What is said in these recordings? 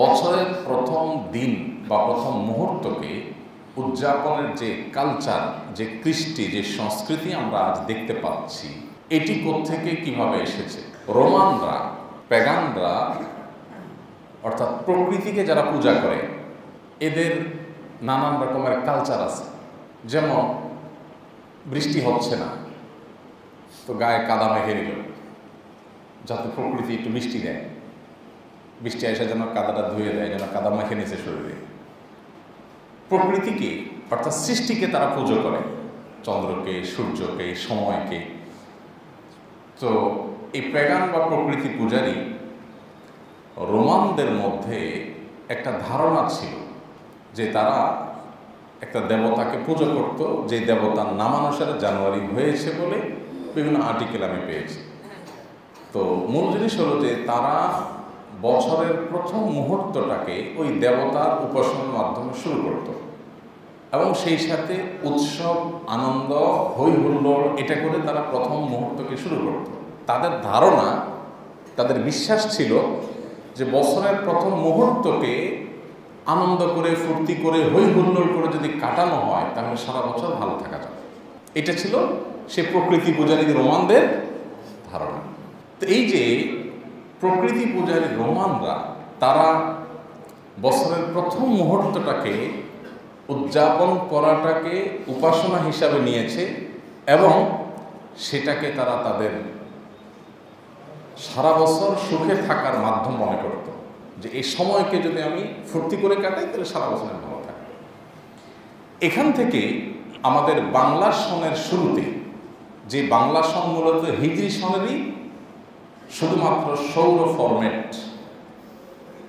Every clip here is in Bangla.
বছরের প্রথম দিন বা প্রথম মুহূর্তকে উদযাপনের যে কালচার, যে কৃষ্টি, যে সংস্কৃতি আমরা আজ দেখতে পাচ্ছি, এটি কোত্থেকে কিভাবে এসেছে? রোমানরা, প্যাগানরা, অর্থাৎ প্রকৃতিকে যারা পূজা করে, এদের নানান রকমের কালচার আছে। যেমন বৃষ্টি হচ্ছে না, তো গায়ে কাদা মেখে নিল যাতে প্রকৃতি একটু বৃষ্টি দেয়, বৃষ্টি এসে যেন কাদাটা ধুয়ে দেয়, যেন কাদা মেখে নিচে শরীরে। প্রকৃতিকে অর্থাৎ সৃষ্টিকে তারা পুজো করে, চন্দ্রকে, সূর্যকে, সময়কে। তো এই প্যাগান বা প্রকৃতি পূজারী রোমানদের মধ্যে একটা ধারণা ছিল যে তারা একটা দেবতাকে পুজো করত, যে দেবতার নামানুসারে জানুয়ারি হয়েছে বলে বিভিন্ন আর্টিকেল আমি পেয়েছি। তো মূল জিনিস হলো যে তারা বছরের প্রথম মুহূর্তটাকে ওই দেবতার উপাসনার মাধ্যমে শুরু করত এবং সেই সাথে উৎসব, আনন্দ, হই হুল্লোড় এটা করে তারা প্রথম মুহূর্তকে শুরু করত। তাদের ধারণা, তাদের বিশ্বাস ছিল যে বছরের প্রথম মুহূর্তকে আনন্দ করে, ফুর্তি করে, হই হুল্লোড় করে যদি কাটানো হয় তাহলে সারা বছর ভালো থাকা যাবে। এটা ছিল সে প্রকৃতি পূজারী রোমানদের ধারণা। তো এই যে প্রকৃতি পূজারী রোমানরা, তারা বছরের প্রথম মুহূর্তটাকে উদযাপন করাটাকে উপাসনা হিসাবে নিয়েছে এবং সেটাকে তারা তাদের সারা বছর সুখে থাকার মাধ্যম মনে করত, যে এই সময়কে যদি আমি ফুর্তি করে কাটাই তাহলে সারা বছর ভালো থাকে। এখান থেকে আমাদের বাংলা সনের শুরুতে, যে বাংলা সন মূলত হিজরি সনেরই শুধুমাত্র সৌর ফরম্যাট,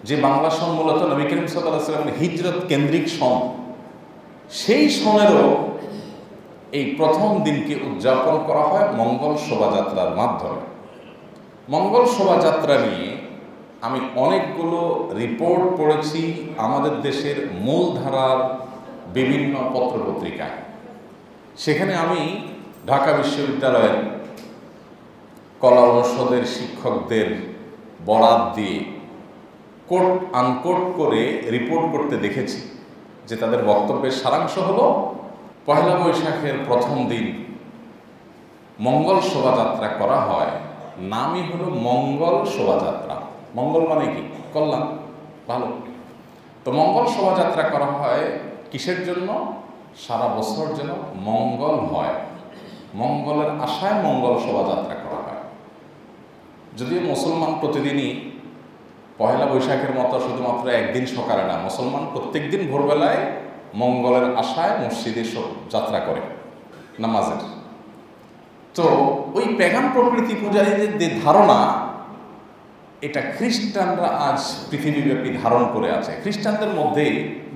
যে বাংলা সন মূলত নবী করিম সাল্লাল্লাহু আলাইহি ওয়াসাল্লামের হিজরত কেন্দ্রিক সন, সেই সনেরও এই প্রথম দিনকে উদযাপন করা হয় মঙ্গল শোভাযাত্রার মাধ্যমে। মঙ্গল শোভাযাত্রা নিয়ে আমি অনেকগুলো রিপোর্ট পড়েছি আমাদের দেশের মূলধারার বিভিন্ন পত্রপত্রিকায়। সেখানে আমি ঢাকা বিশ্ববিদ্যালয়ের কলা অনুষদের শিক্ষকদের বরাত দিয়ে কোট আনকোট করে রিপোর্ট করতে দেখেছি যে তাদের বক্তব্যের সারাংশ হলো পয়লা বৈশাখের প্রথম দিন মঙ্গল শোভাযাত্রা করা হয়, নামই হলো মঙ্গল শোভাযাত্রা। মঙ্গল মানে কি? কল্যাণ, ভালো। তো মঙ্গল শোভাযাত্রা করা হয় কিসের জন্য? সারা বছর যেন মঙ্গল হয়, মঙ্গলের আশায় মঙ্গল শোভাযাত্রা করা হয়। যদিও মুসলমান প্রতিদিনই পয়লা বৈশাখের মতো শুধুমাত্র একদিন সকালে না, মুসলমান প্রত্যেক দিন ভোরবেলায় মঙ্গলের আশায় মসজিদে যাত্রা করে নামাজের। তো ওই প্যাগান প্রকৃতি পূজারীদের যে ধারণা, এটা খ্রিস্টানরা আজ পৃথিবীব্যাপী ধারণ করে আছে। খ্রিস্টানদের মধ্যে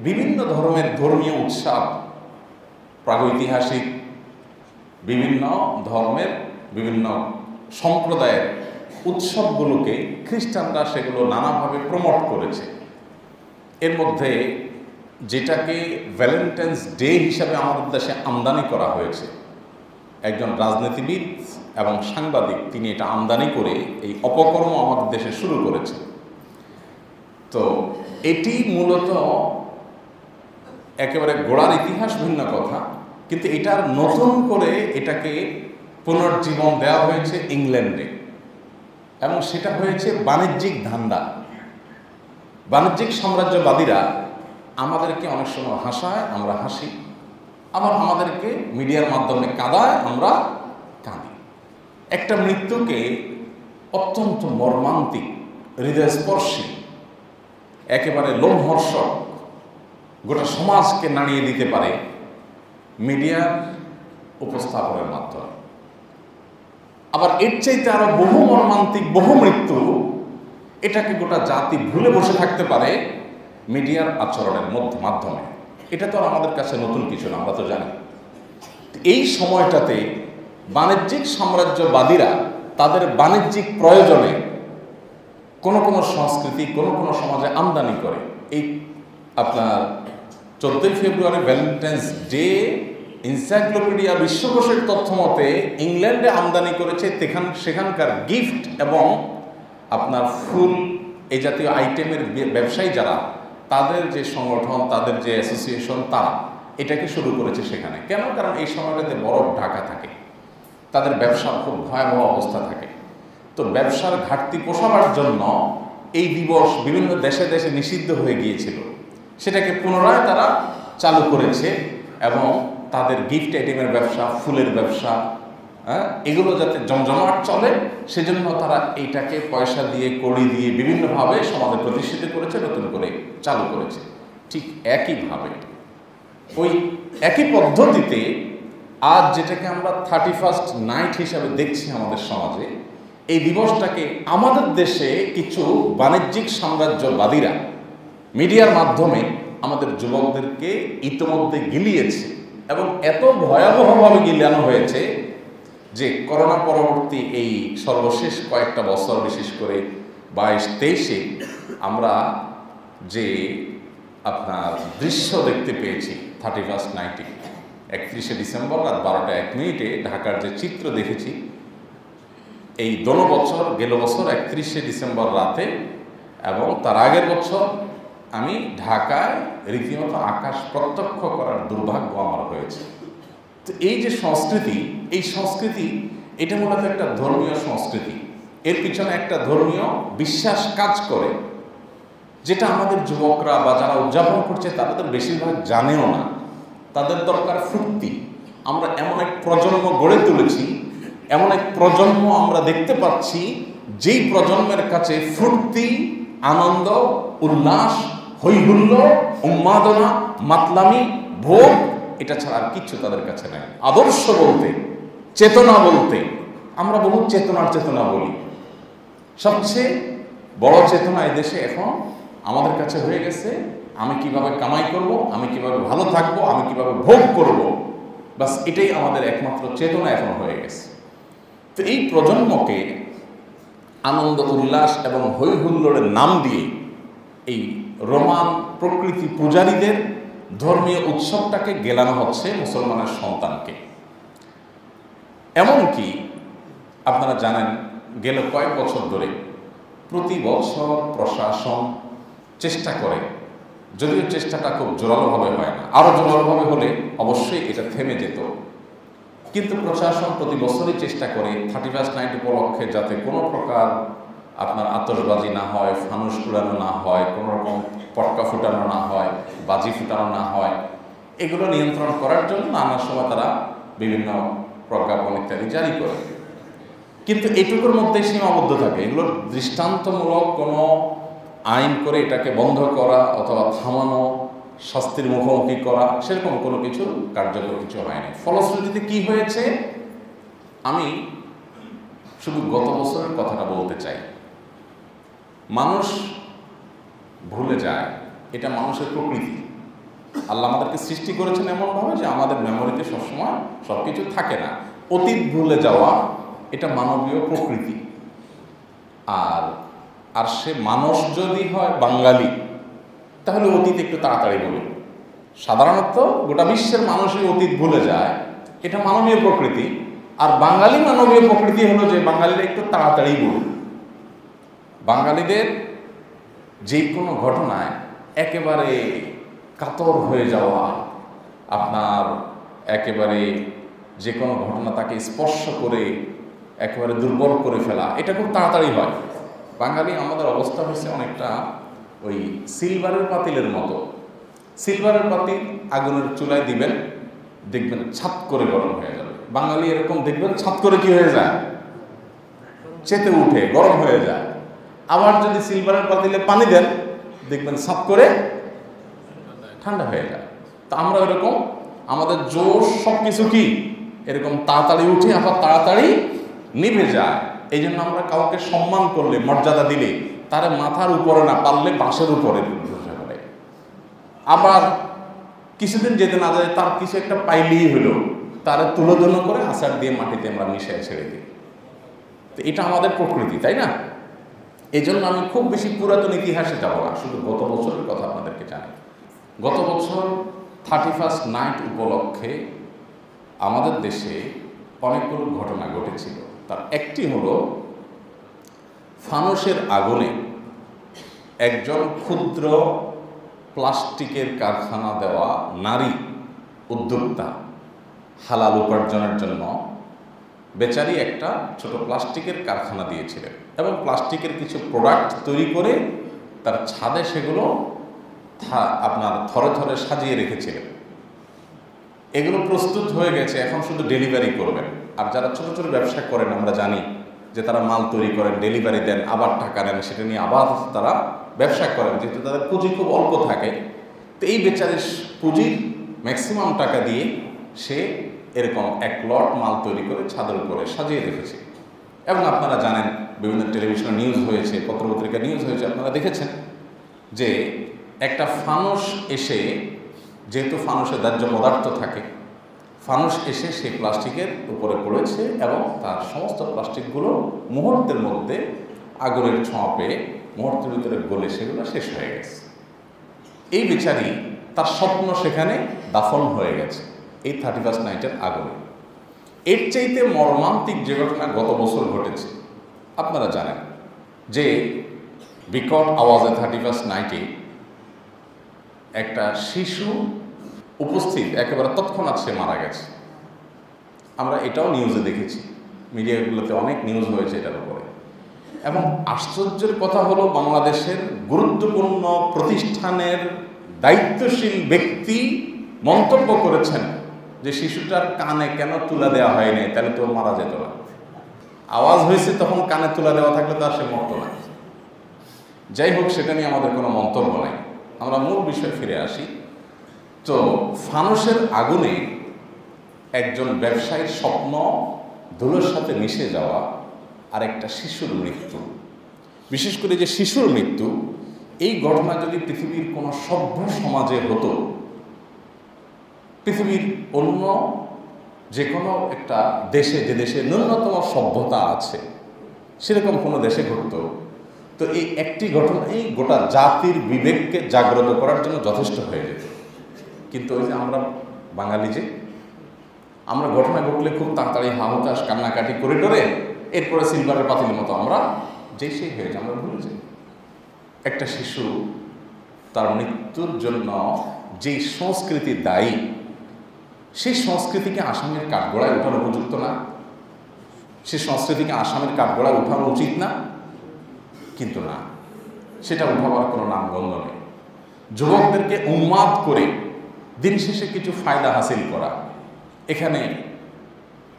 বিভিন্ন ধর্মের ধর্মীয় উৎসব, প্রাগৈতিহাসিক বিভিন্ন ধর্মের বিভিন্ন সম্প্রদায়ের উৎসবগুলোকে খ্রিস্টানরা সেগুলো নানাভাবে প্রমোট করেছে। এর মধ্যে যেটাকে ভ্যালেন্টাইন্স ডে হিসাবে আমাদের দেশে আমদানি করা হয়েছে, একজন রাজনীতিবিদ এবং সাংবাদিক তিনি এটা আমদানি করে এই অপকর্ম আমাদের দেশে শুরু করেছে। তো এটি মূলত একেবারে গোড়ার ইতিহাস ভিন্ন কথা, কিন্তু এটার নতুন করে এটাকে পুনর্জীবন দেওয়া হয়েছে ইংল্যান্ডে, এবং সেটা হয়েছে বাণিজ্যিক ধান্দা। বাণিজ্যিক সাম্রাজ্যবাদীরা আমাদেরকে অনেক সময় হাসায়, আমরা হাসি, আবার আমাদেরকে মিডিয়ার মাধ্যমে কাঁদায়, আমরা কাঁদি। একটা মৃত্যুকে অত্যন্ত মর্মান্তিক, হৃদয়স্পর্শী, একেবারে লোমহর্ষক, গোটা সমাজকে নাড়িয়ে দিতে পারে মিডিয়ার উপস্থাপনের মাধ্যমে। আবার এর চাইতে আরো বহু মর্মান্তিক বহু মৃত্যু, এটাকে গোটা জাতি ভুলে বসে থাকতে পারে মিডিয়ার আচরণের মাধ্যমে। এটা তো আর আমাদের কাছে নতুন কিছু না, আমরা তো জানি। এই সময়টাতে বাণিজ্যিক সাম্রাজ্যবাদীরা তাদের বাণিজ্যিক প্রয়োজনে কোনো কোনো সংস্কৃতি, কোনো কোনো সমাজে আমদানি করে। এই আপনার 14 ফেব্রুয়ারি ভ্যালেন্টাইন্স ডে এনসাইক্লোপিডিয়া বিশ্বকোষের তথ্য মতে ইংল্যান্ডে আমদানি করেছে সেখানকার গিফট এবং আপনার ফুল, এই জাতীয় আইটেমের ব্যবসায়ী যারা, তাদের যে সংগঠন, তাদের যে অ্যাসোসিয়েশন, তারা এটাকে শুরু করেছে সেখানে। কেন? কারণ এই সময়টাতে বরফ ঢাকা থাকে, তাদের ব্যবসার খুব ভয়াবহ অবস্থা থাকে। তো ব্যবসার ঘাটতি পোষাবার জন্য এই দিবস বিভিন্ন দেশে দেশে নিষিদ্ধ হয়ে গিয়েছিল, সেটাকে পুনরায় তারা চালু করেছে এবং তাদের গিফট আইটেমের ব্যবসা, ফুলের ব্যবসা, এগুলো যাতে জমজমাট চলে সেজন্য তারা এইটাকে পয়সা দিয়ে, কড়ি দিয়ে বিভিন্নভাবে সমাজে প্রতিষ্ঠিত করেছে, নতুন করে চালু করেছে। ঠিক একইভাবে ওই একই পদ্ধতিতে আজ যেটাকে আমরা 31st নাইট হিসাবে দেখছি আমাদের সমাজে, এই দিবসটাকে আমাদের দেশে কিছু বাণিজ্যিক সাম্রাজ্যবাদীরা মিডিয়ার মাধ্যমে আমাদের যুবকদেরকে ইতোমধ্যে গিলিয়েছে এবং এত ভয়াবহভাবে গিলানো হয়েছে যে করোনা পরবর্তী এই সর্বশেষ কয়েকটা বছর, বিশেষ করে 22-23-এ আমরা যে আপনার দৃশ্য দেখতে পেয়েছি 31st নাইটে, 31শে ডিসেম্বর রাত 12টা 1 মিনিটে ঢাকার যে চিত্র দেখেছি, এই দোনো বছর, গেল বছর 31শে ডিসেম্বর রাতে এবং তার আগের বছর আমি ঢাকায় রীতিমতো আকাশ প্রত্যক্ষ করার দুর্ভাগ্য আমার হয়েছে। তো এই যে সংস্কৃতি, এই সংস্কৃতি এটা মূলত একটা ধর্মীয় সংস্কৃতি, এর পিছনে একটা ধর্মীয় বিশ্বাস কাজ করে, যেটা আমাদের যুবকরা বা যারা উদযাপন করছে তারা তো বেশিরভাগ জানেও না। তাদের দরকার ফুর্তি। আমরা এমন এক প্রজন্ম গড়ে তুলেছি, এমন এক প্রজন্ম আমরা দেখতে পাচ্ছি যেই প্রজন্মের কাছে ফুর্তি, আনন্দ, উল্লাস, হৈহুল্লোড়, উন্মাদনা, মাতলামি, ভোগ, এটা ছাড়া আর কিচ্ছু তাদের কাছে নাই। আদর্শ বলতে, চেতনা বলতে, আমরা বহু চেতনা বলি, সবচেয়ে বড় চেতনা এদেশে এখন আমাদের কাছে হয়ে গেছে আমি কিভাবে কামাই করব, আমি কিভাবে ভালো থাকবো, আমি কিভাবে ভোগ করব, বাস এটাই আমাদের একমাত্র চেতনা এখন হয়ে গেছে। তো এই প্রজন্মকে আনন্দ, উল্লাস এবং হৈহুল্লোড়ের নাম দিয়ে এই রোমান প্রকৃতি পূজারীদের ধর্মীয় উৎসবটাকে গেলানো হচ্ছে মুসলমানের সন্তানকে। এমনকি আপনারা জানেন গেল কয়েক বছর ধরে প্রতি বছর প্রশাসন চেষ্টা করে, যদিও চেষ্টাটা খুব জোরালোভাবে হয় না, আরও জোরালোভাবে হলে অবশ্যই এটা থেমে যেত, কিন্তু প্রশাসন প্রতি বছরই চেষ্টা করে 31st নাইট উপলক্ষে যাতে কোনো প্রকার আপনার আতশবাজি না হয়, ফানুস উড়ানো না হয়, কোনো রকম পটকা ফুটানো না হয়, বাজি ফুটানো না হয়, এগুলো নিয়ন্ত্রণ করার জন্য নানা সময় তারা বিভিন্ন প্রজ্ঞাপন ইত্যাদি জারি করে। কিন্তু এটুকুর মধ্যে সীমাবদ্ধ থাকে, এগুলোর দৃষ্টান্তমূলক কোনো আইন করে এটাকে বন্ধ করা অথবা থামানো, শাস্তির মুখোমুখি করা, সেরকম কোনো কিছু কার্যকর কিছু হয়নি। ফলশ্রুতিতে কি হয়েছে, আমি শুধু গত বছরের কথাটা বলতে চাই। মানুষ ভুলে যায়, এটা মানুষের প্রকৃতি। আল্লাহ আমাদেরকে সৃষ্টি করেছেন এমনভাবে যে আমাদের মেমোরিতে সবসময় সব কিছু থাকে না। অতীত ভুলে যাওয়া এটা মানবীয় প্রকৃতি। আর সে মানুষ যদি হয় বাঙালি, তাহলে অতীত একটু তাড়াতাড়ি বলে। সাধারণত গোটা বিশ্বের মানুষই অতীত ভুলে যায়, এটা মানবীয় প্রকৃতি। আর বাঙালি মানবীয় প্রকৃতি হলো যে বাঙালিরা একটু তাড়াতাড়ি বলে। বাঙালিদের যে কোনো ঘটনায় একেবারে কাতর হয়ে যাওয়া, আপনার একেবারে যে কোনো ঘটনা তাকে স্পর্শ করে একেবারে দুর্বল করে ফেলা, এটা খুব তাড়াতাড়ি হয়। বাঙালি আমাদের অবস্থা হয়েছে অনেকটা ওই সিলভারের পাতিলের মতো। সিলভারের পাতিল আগুনের চুলায় দিবেন, দেখবেন ছাত করে গরম হয়ে যাবে। বাঙালি এরকম দেখবেন ছাত করে কি হয়ে যায়, চেতে উঠে গরম হয়ে যায়। আবার যদি সিলভারের পাতিলে পানি দেন, দেখবেন ছাত করে ঠান্ডা হয়ে যায়। তা আমরা এরকম, আমাদের জোশ সব কিছু কি এরকম তাড়াতাড়ি উঠে আবার তাড়াতাড়ি নিভে যায়। এই জন্য আমরা কাউকে সম্মান করলে, মর্যাদা দিলে তার মাথার উপরে না, পারলে বাঁশের উপরে বসে পড়ে। আবার কিছুদিন যেতে না যায়, তার কিছু একটা পাইলেই হলো, তারা তুলোধন্য করে আছাড় দিয়ে মাটিতে আমরা মিশিয়ে ছেড়ে দিই। তো এটা আমাদের প্রকৃতি, তাই না? এই জন্য আমি খুব বেশি পুরাতন ইতিহাসে যাব না, শুধু গত বছরের কথা আপনাদেরকে জানাই। গত বছর 31st নাইট উপলক্ষে আমাদের দেশে অনেকগুলো ঘটনা ঘটেছিল। তার একটি হলো ফানুসের আগুনে একজন ক্ষুদ্র প্লাস্টিকের কারখানা দেওয়া নারী উদ্যোক্তা হালাল উপার্জনের জন্য বেচারি একটা ছোট প্লাস্টিকের কারখানা দিয়েছিলেন এবং প্লাস্টিকের কিছু প্রোডাক্ট তৈরি করে তার ছাদে সেগুলো আপনার থরে থরে সাজিয়ে রেখেছিলেন। এগুলো প্রস্তুত হয়ে গেছে, এখন শুধু ডেলিভারি করবেন। আর যারা ছোট ছোট ব্যবসা করেন আমরা জানি যে তারা মাল তৈরি করেন, ডেলিভারি দেন, আবার টাকা নেন, সেটা নিয়ে আবার তারা ব্যবসা করেন, যেহেতু তাদের পুঁজি খুব অল্প থাকে। তো এই বেচারির পুঁজির ম্যাক্সিমাম টাকা দিয়ে সে এরকম এক লট মাল তৈরি করে ছাদের উপরে সাজিয়ে রেখেছে। এবং আপনারা জানেন, বিভিন্ন টেলিভিশনে নিউজ হয়েছে, পত্রপত্রিকা নিউজ হয়েছে, আপনারা দেখেছেন যে একটা ফানুস এসে, যেহেতু ফানুসে দাহ্য পদার্থ থাকে, ফানুস এসে সেই প্লাস্টিকের উপরে পড়েছে এবং তার সমস্ত প্লাস্টিকগুলো মুহূর্তের মধ্যে আগুনের ছোঁয়া পেয়ে মুহূর্তের ভিতরে গলে সেগুলো শেষ হয়ে গেছে। এই বেচারি তার স্বপ্ন সেখানে দাফন হয়ে গেছে এই 31st নাইটের আগুনে। এর চাইতে মর্মান্তিক যে ঘটনা গত বছর ঘটেছে আপনারা জানেন যে বিকট আওয়াজে 31st নাইটে একটা শিশু উপস্থিত, একেবারে তৎক্ষণাৎ সে মারা গেছে। আমরা এটাও নিউজে দেখেছি, মিডিয়াগুলোতে অনেক নিউজ হয়েছে এটার উপরে। এবং আশ্চর্যের কথা হলো, বাংলাদেশের গুরুত্বপূর্ণ প্রতিষ্ঠানের দায়িত্বশীল ব্যক্তি মন্তব্য করেছেন যে শিশুটার কানে কেন তুলা দেওয়া হয়নি, তাহলে তো মারা যেত না। আওয়াজ হয়েছে তখন কানে তুলা দেওয়া থাকলে তো আর সে মরত না। যাই হোক, সেটা নিয়ে আমাদের কোনো মন্তব্য নাই, আমরা মূল বিষয়ে ফিরে আসি। তো ফানুসের আগুনে একজন ব্যবসায়ীর স্বপ্ন ধুলোর সাথে মিশে যাওয়া আর একটা শিশুর মৃত্যু, বিশেষ করে যে শিশুর মৃত্যু, এই ঘটনা যদি পৃথিবীর কোনো সভ্য সমাজে হতো, পৃথিবীর অন্য যে কোনো একটা দেশে, যে দেশে ন্যূনতম সভ্যতা আছে সেরকম কোনো দেশে ঘটতো, তো এই একটি ঘটনাই গোটা জাতির বিবেককে জাগ্রত করার জন্য যথেষ্ট হয়ে যেত। কিন্তু ওই যে আমরা বাঙালি, যে আমরা ঘটনা ঘটলে খুব তাড়াতাড়ি হাহুতাশ কান্নাকাটি করিডোরে, এরপরে সিলভারের পাতিলের মতো আমরা যেই সেই হয়ে যাই, আমরা ভুলে যাই। একটা শিশু তার মৃত্যুর জন্য যেই সংস্কৃতি দায়ী, সেই সংস্কৃতিকে আসামের কাঠগড়ায় ওঠানো উপযুক্ত না, সেই সংস্কৃতিকে আসামের কাঠগড়ায় ওঠানো উচিত না, কিন্তু না, সেটা উঠাবার কোনো নামগন্ধ নেই। যুবকদেরকে উন্মাদ করে দিন শেষে কিছু ফায়দা হাসিল করা, এখানে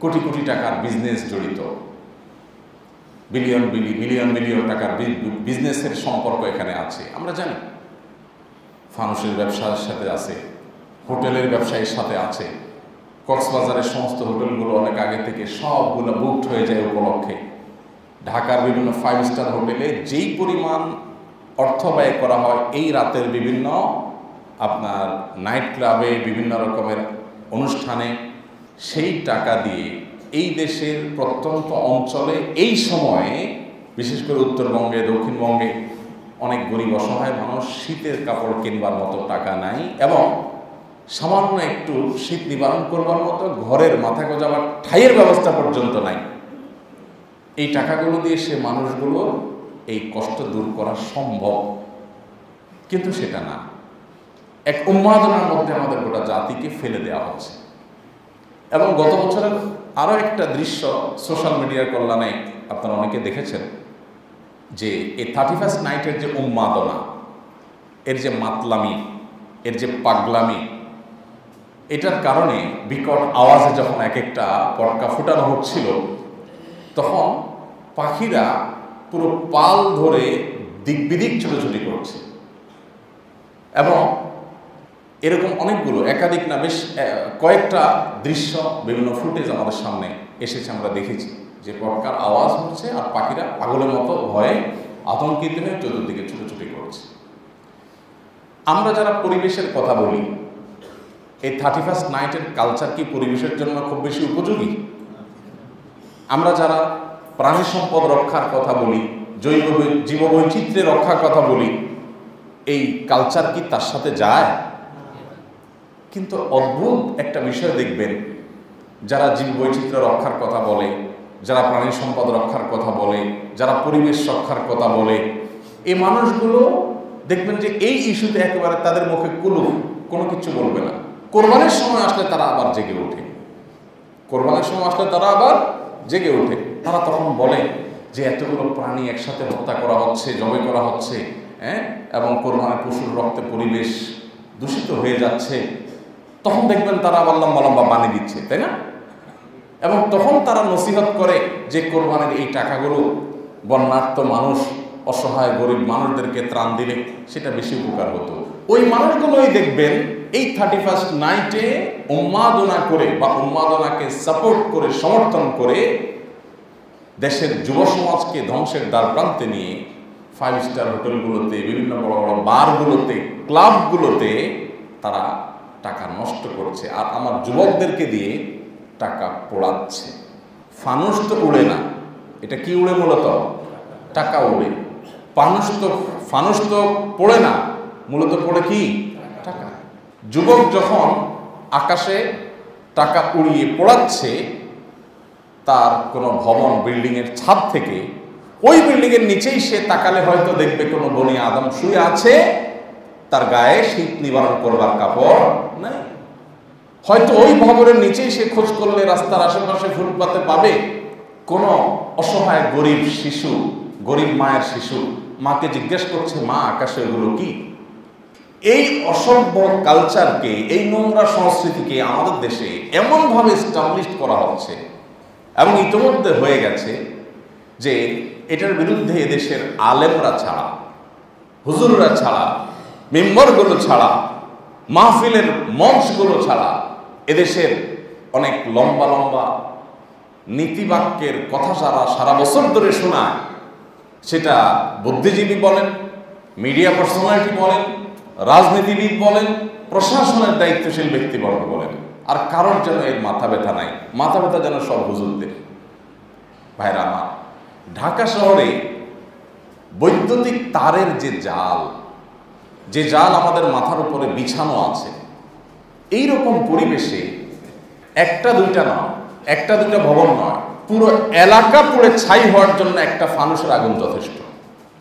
কোটি কোটি টাকার বিজনেস জড়িত, বিলিয়ন বিলিয়ন টাকার বিজনেসের সম্পর্ক এখানে আছে। আমরা জানি ফানুসের ব্যবসার সাথে আছে, হোটেলের ব্যবসায়ীর সাথে আছে। কক্সবাজারের সমস্ত হোটেলগুলো অনেক আগে থেকে সবগুলো বুকড হয়ে যায় উপলক্ষে। ঢাকার বিভিন্ন 5 স্টার হোটেলে যেই পরিমাণ অর্থ ব্যয় করা হয় এই রাতের বিভিন্ন আপনার নাইট ক্লাবে, বিভিন্ন রকমের অনুষ্ঠানে, সেই টাকা দিয়ে এই দেশের প্রত্যন্ত অঞ্চলে এই সময়ে, বিশেষ করে উত্তরবঙ্গে, দক্ষিণবঙ্গে অনেক গরিব অসহায় মানুষ শীতের কাপড় কিনবার মতো টাকা নাই এবং সামান্য একটু শীত নিবারণ করবার মতো ঘরের মাথা গোজাবার ঠাইয়ের ব্যবস্থা পর্যন্ত নাই। এই টাকাগুলো দিয়ে সে মানুষগুলোর এই কষ্ট দূর করা সম্ভব, কিন্তু সেটা না। এক উন্মাদনার মধ্যে আমাদের গোটা জাতিকে ফেলে দেওয়া হচ্ছে। এবং গত বছরের আরও একটা দৃশ্য সোশ্যাল মিডিয়ার কল্যাণে আপনারা অনেকে দেখেছেন যে এই 31st নাইটের যে উন্মাদনা, এর যে মাতলামি, এর যে পাগলামি, এটার কারণে বিকট আওয়াজে যখন এক একটা পটকা ফুটানো হচ্ছিল, তখন পাখিরা পুরো পাল ধরে দিক বিদিক ছোটাছুটি করছে। এবং এরকম অনেকগুলো, একাধিক না, বেশ কয়েকটা দৃশ্য, বিভিন্ন ফুটেজ আমাদের সামনে এসেছে, আমরা দেখেছি যে পটকার আওয়াজ হচ্ছে আর পাখিরা পাগলের মতো ভয়ে আতঙ্কিত হয়ে চতুর্দিকে ছুটোছুটি করছে। আমরা যারা পরিবেশের কথা বলি, এই 31st নাইটের কালচার কি পরিবেশের জন্য খুব বেশি উপযোগী? আমরা যারা প্রাণী সম্পদ রক্ষার কথা বলি, জৈব জীববৈচিত্র্য রক্ষার কথা বলি, এই কালচার কি তার সাথে যায়? কিন্তু অদ্ভুত একটা বিষয় দেখবেন, যারা জীববৈচিত্র্য রক্ষার কথা বলে, যারা প্রাণী সম্পদ রক্ষার কথা বলে, যারা পরিবেশ রক্ষার কথা বলে, এই মানুষগুলো দেখবেন যে এই ইস্যুতে একেবারে তাদের মুখে কুলুপ, কোনো কিছু বলবে না। কোরবানির সময় আসলে তারা আবার জেগে ওঠে, কোরবানির সময় আসলে তারা আবার জেগে ওঠে। তারা তখন বলে যে এতগুলো প্রাণী একসাথে হত্যা করা হচ্ছে, জবাই করা হচ্ছে, এবং কোরবানির পশুর রক্তে পরিবেশ দূষিত হয়ে যাচ্ছে। তখন দেখবেন তারা আবার লম্বা লম্বা বাণী দিচ্ছে, তাই না? এবং তখন তারা নসিহত করে যে কোরবানির এই টাকাগুলো বন্যার্ত মানুষ, অসহায় গরিব মানুষদেরকে ত্রাণ দিলে সেটা বেশি উপকার হতো। ওই মানুষগুলোই দেখবেন এই 31st নাইটে উন্মাদনা করে বা উন্মাদনাকে সাপোর্ট করে, সমর্থন করে দেশের যুব সমাজকে ধ্বংসের দ্বার প্রান্তে নিয়ে 5 স্টার হোটেলগুলোতে, বিভিন্ন বড় বড় বারগুলোতে, ক্লাবগুলোতে তারা টাকা নষ্ট করছে, আর আমার যুবকদেরকে দিয়ে টাকা পোড়াচ্ছে। ফানুস তো উড়ে না, এটা কি উড়ে? মূলত টাকা উড়ে। ফানুস তো পড়ে না, মূলত পড়ে কি? টাকা। যুবক যখন আকাশে টাকা উড়িয়ে পোড়াচ্ছে তার কোনো ভবন, বিল্ডিংয়ের ছাদ থেকে, ওই বিল্ডিংয়ের নিচেই সে তাকালে হয়তো দেখবে কোনো বনি আদম শুয়ে আছে, তার গায়ে শীত নিবারণ করবার কাপড় নাই। হয়তো ওই ভবনের নিচেই সে খোঁজ করলে রাস্তার আশেপাশে ফুটপাতে পাবে কোনো অসহায় গরিব শিশু, গরিব মায়ের শিশু মাকে জিজ্ঞেস করছে, মা আকাশে এগুলো কি? এই অসভ্য কালচারকে, এই নোংরা সংস্কৃতিকে আমাদের দেশে এমনভাবে এস্টাবলিশ করা হচ্ছে এবং ইতিমধ্যে হয়ে গেছে যে এটার বিরুদ্ধে এদেশের আলেমরা ছাড়া, হুজুররা ছাড়া, মেম্বরগুলো ছাড়া, মাহফিলের মঞ্চগুলো ছাড়া এদেশের অনেক লম্বা লম্বা নীতিবাক্যের কথা সারা বছর ধরে শোনায়, সেটা বুদ্ধিজীবী বলেন, মিডিয়া পার্সোনালিটি বলেন, রাজনীতিবিদ বলেন, প্রশাসনের দায়িত্বশীল ব্যক্তিবর্গ বলেন, আর কারোর যেন এর মাথা ব্যথা নাই। মাথা ব্যথা যেন সব হুজুরদের। ভাইরা আমার, ঢাকা শহরে বৈদ্যুতিক তারের যে জাল আমাদের মাথার উপরে বিছানো আছে, এই রকম পরিবেশে একটা দুইটা ভবন নয়, পুরো এলাকা পুড়ে ছাই হওয়ার জন্য একটা ফানুসের আগুন যথেষ্ট।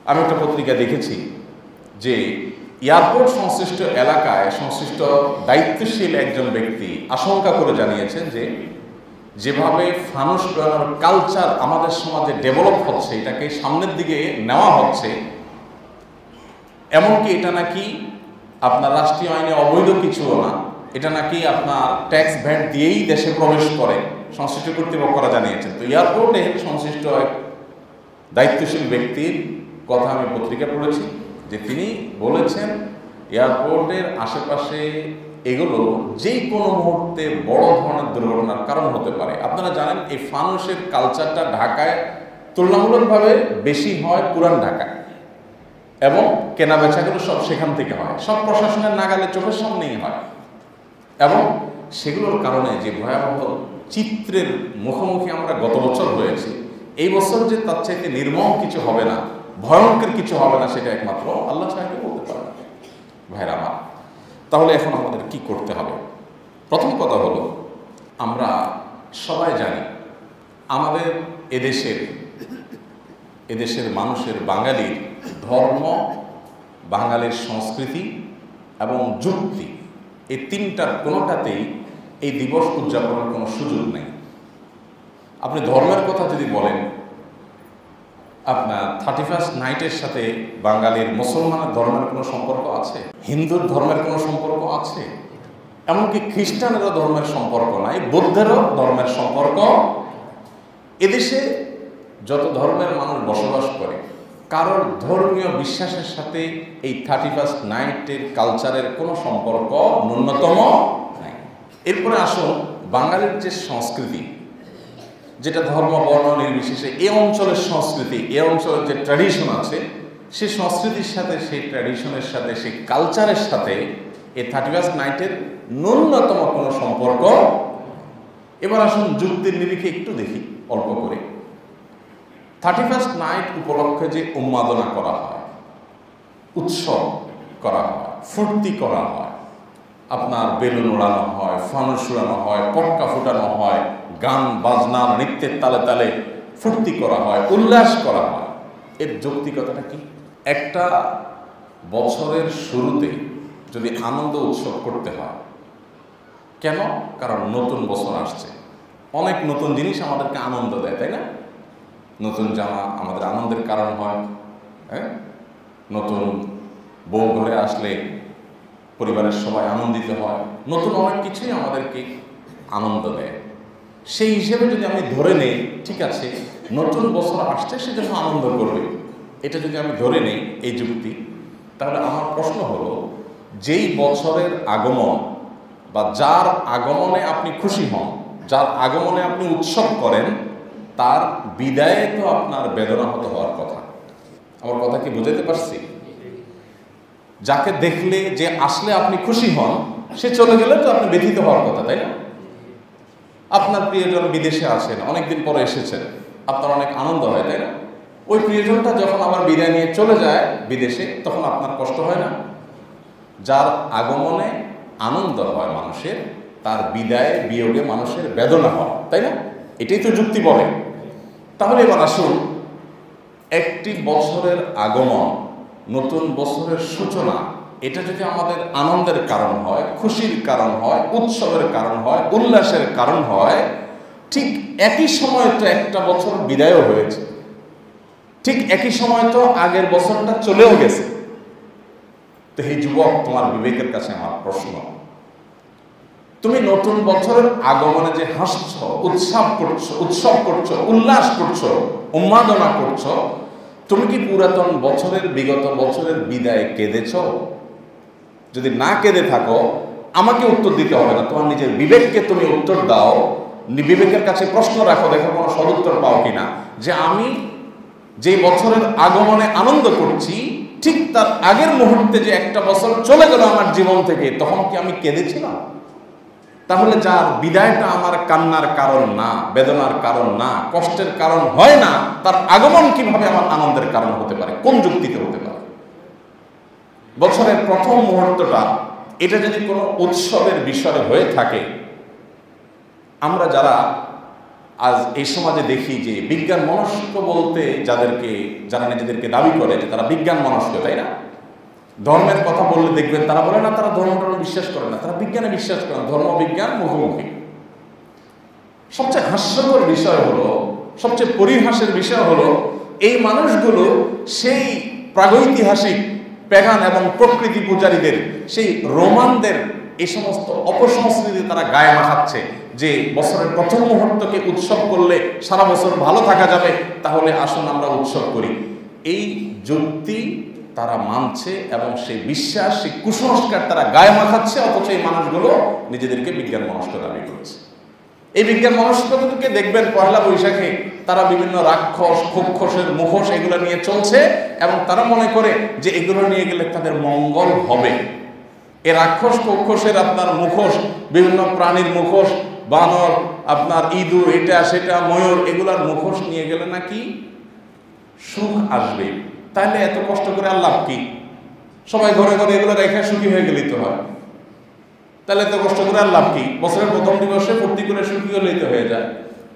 আমি একটা পত্রিকা দেখেছি যে এয়ারপোর্ট সংশ্লিষ্ট এলাকায় সংশ্লিষ্ট দায়িত্বশীল একজন ব্যক্তি আশঙ্কা করে জানিয়েছেন যে যেভাবে ফানুস পোড়ানোর কালচার আমাদের সমাজে ডেভেলপ হচ্ছে, এটাকে সামনের দিকে নেওয়া হচ্ছে, এমনকি এটা নাকি আপনার রাষ্ট্রীয় আইনে অবৈধ কিছুও না, এটা নাকি আপনার ট্যাক্স ভ্যাট দিয়েই দেশে প্রবেশ করে, সংশ্লিষ্ট কর্তৃপক্ষরা জানিয়েছেন। তো এয়ারপোর্টে সংশ্লিষ্ট এক দায়িত্বশীল ব্যক্তির কথা আমি পত্রিকা পড়েছি যে তিনি বলেছেন এয়ারপোর্টের আশেপাশে এগুলো যেই কোনো মুহূর্তে বড় ধরনের দুর্ঘটনার কারণ হতে পারে। আপনারা জানেন এই ফানুসের কালচারটা ঢাকায় তুলনামূলকভাবে বেশি হয় পুরান ঢাকায়, এবং কেনা বেচাগুলো সব সেখান থেকে হয়, সব প্রশাসনের নাগালে চোখের সামনেই হয়, এবং সেগুলোর কারণে যে ভয়াবহ চিত্রের মুখোমুখি আমরা গত বছর হয়েছি, এই বছর যে তার চাইতে নির্মম কিছু হবে না, ভয়ঙ্কর কিছু হবে না, সেটা একমাত্র আল্লাহ ছাড়া বলতে পারে না। ভাইরা আমার, তাহলে এখন আমাদের কি করতে হবে? প্রথম কথা হলো, আমরা সবাই জানি আমাদের এদেশের মানুষের, বাঙালির ধর্ম, বাঙালির সংস্কৃতি এবং যুক্তি, এই তিনটার কোনোটাতেই এই দিবস উদযাপনের কোনো সুযোগ নেই। আপনি ধর্মের কথা যদি বলেন, আপনার 31st নাইটের সাথে বাঙালির মুসলমানের ধর্মের কোনো সম্পর্ক আছে? হিন্দুর ধর্মের কোনো সম্পর্ক আছে? এমনকি খ্রিস্টানেরও ধর্মের সম্পর্ক নাই, বৌদ্ধেরও ধর্মের সম্পর্ক। এদেশে যত ধর্মের মানুষ বসবাস করে, কারোর ধর্মীয় বিশ্বাসের সাথে এই 31st নাইটের কালচারের কোনো সম্পর্ক ন্যূনতম নাই। এরপরে আসুন, বাঙালির যে সংস্কৃতি, যেটা ধর্ম বর্ণ নির্বিশেষে এই অঞ্চলের সংস্কৃতি, এই অঞ্চলের যে ট্র্যাডিশন আছে, সেই সংস্কৃতির সাথে, সেই ট্র্যাডিশনের সাথে, সেই কালচারের সাথে এই 31st নাইটের ন্যূনতম কোনো সম্পর্ক। এবার আসুন যুক্তির নিরিখে একটু দেখি অল্প করে। 31st নাইট উপলক্ষে যে উন্মাদনা করা হয়, উৎসব করা হয়, ফুর্তি করা হয়, আপনার বেলুন উড়ানো হয়, ফানুস উড়ানো হয়, পটকা ফুটানো হয়, গান বাজনা নৃত্যের তালে তালে ফুর্তি করা হয়, উল্লাস করা হয়, এর যৌক্তিকতাটা কি? একটা বছরের শুরুতে যদি আনন্দ উৎসব করতে হয়, কেন? কারণ নতুন বছর আসছে, অনেক নতুন জিনিস আমাদেরকে আনন্দ দেয়, তাই না? নতুন জামা আমাদের আনন্দের কারণ হয়, হ্যাঁ, নতুন বউ ঘরে আসলে পরিবারের সবাই আনন্দিত হয়, নতুন অনেক কিছুই আমাদেরকে আনন্দ দেয়। সেই হিসেবে যদি আমি ধরে নেই, ঠিক আছে, নতুন বছর আসছে সেজন্য আনন্দ করবে, এটা যদি আমি ধরে নেই এই যুক্তি, তাহলে আমার প্রশ্ন হলো, যেই বছরের আগমন বা যার আগমনে আপনি খুশি হন, যার আগমনে আপনি উৎসব করেন, তার বিদায়ে তো আপনার বেদনাহত হওয়ার কথা। আমার কথা কি বুঝাতে পারছি? যাকে দেখলে, যে আসলে আপনি খুশি হন, সে চলে গেলে তো আপনি ব্যথিত হওয়ার কথা, তাই না? আপনার প্রিয়জন বিদেশে আছেন, অনেকদিন পরে এসেছেন, আপনার অনেক আনন্দ হয়, তাই না? ওই প্রিয়জনটা যখন আবার বিদায় নিয়ে চলে যায় বিদেশে, তখন আপনার কষ্ট হয় না? যার আগমনে আনন্দ হয় মানুষের, তার বিদায়ে বিয়োগে মানুষের বেদনা হয়, তাই না? এটাই তো যুক্তি বলে। তাহলে এবার আসুন, একটি বছরের আগমন, নতুন বছরের সূচনা, এটা যদি আমাদের আনন্দের কারণ হয়, খুশির কারণ হয়, উৎসবের কারণ হয়, উল্লাসের কারণ হয়, ঠিক একই সময় তো একটা বছর বিদায়ও হয়েছে, ঠিক একই সময় তো আগের বছরটা চলেও গেছে। তো হে যুবক, তোমার বিবেকের কাছে আমার প্রশ্ন, তুমি নতুন বছরের আগমনে যে হাসছো, উৎসব করছো, উল্লাস করছো, উন্মাদনা করছো, তুমি কি পুরাতন বছরের, বিগত বছরের বিদায় কেঁদেছ? যদি না কেঁদে থাকো, আমাকে উত্তর দিতে হবে না, তোমার নিজের বিবেককে তুমি উত্তর দাও, বিবেকের কাছে প্রশ্ন রাখো, দেখো কোনো সদুত্তর পাও কিনা, যে আমি যে বছরের আগমনে আনন্দ করছি, ঠিক তার আগের মুহূর্তে যে একটা বছর চলে গেল আমার জীবন থেকে, তখন কি আমি কেঁদেছিলাম? তাহলে যার বিদায়টা আমার কান্নার কারণ না, বেদনার কারণ না, কষ্টের কারণ হয় না, তার আগমন কিভাবে আমার আনন্দের কারণ হতে পারে? কোন যুক্তিতে হতে পারে? বছরের প্রথম মুহূর্তটা এটা যদি কোনো উৎসবের বিষয় হয়ে থাকে, আমরা যারা আজ এই সমাজে দেখি যে বিজ্ঞান মনস্ক বলতে যারা নিজেদেরকে দাবি করে যে তারা বিজ্ঞান মনস্ক, তাই না? ধর্মের কথা বললে দেখবেন তারা বলে না, তারা ধর্ম বিশ্বাস করে না, তারা বিজ্ঞানে বিশ্বাস করে না, ধর্ম বিজ্ঞান মুখোমুখি। সবচেয়ে হাস্যকর বিষয় হলো, সবচেয়ে পরিহাসের বিষয় হলো, এই মানুষগুলো সেই প্রাগৈতিহাসিক প্যাগান এবং প্রকৃতি পূজারীদের, সেই রোমানদের এই সমস্ত অপসংস্কৃতি তারা গায়ে মাখাচ্ছে, যে বছরের প্রথম মুহূর্তকে উৎসব করলে সারা বছর ভালো থাকা যাবে, তাহলে আসুন আমরা উৎসব করি। এই যুক্তি তারা মানছে এবং সেই বিশ্বাস, সেই কুসংস্কার তারা গায়ে মাখাচ্ছে, অথচ এই মানুষগুলো নিজেদেরকে বিজ্ঞান মনস্ক দাবি করছে। এই বিজ্ঞান মনস্ককে দেখবেন পয়লা বৈশাখে তারা বিভিন্ন রাক্ষস, খুক্ষসের মুখোশ এগুলো নিয়ে চলছে, এবং তারা মনে করে যে এগুলো নিয়ে গেলে তাদের মঙ্গল হবে। এ রাক্ষস খুক্ষসের আপনার মুখোশ, বিভিন্ন প্রাণীর মুখোশ, বানর, আপনার ইঁদুর, এটা সেটা, ময়ূর, এগুলার মুখোশ নিয়ে গেলে নাকি সুখ আসবে। তাহলে এত কষ্ট করে আর লাভ কি? সবাই ঘরে ঘরে এগুলো রেখে সুখী হয়ে গেলেই তো হয়। তাহলে এত কষ্ট করে আর লাভ কি? বছরের প্রথম দিবসে ফুর্তি করে সুখী হলেই তো হয়ে যায়।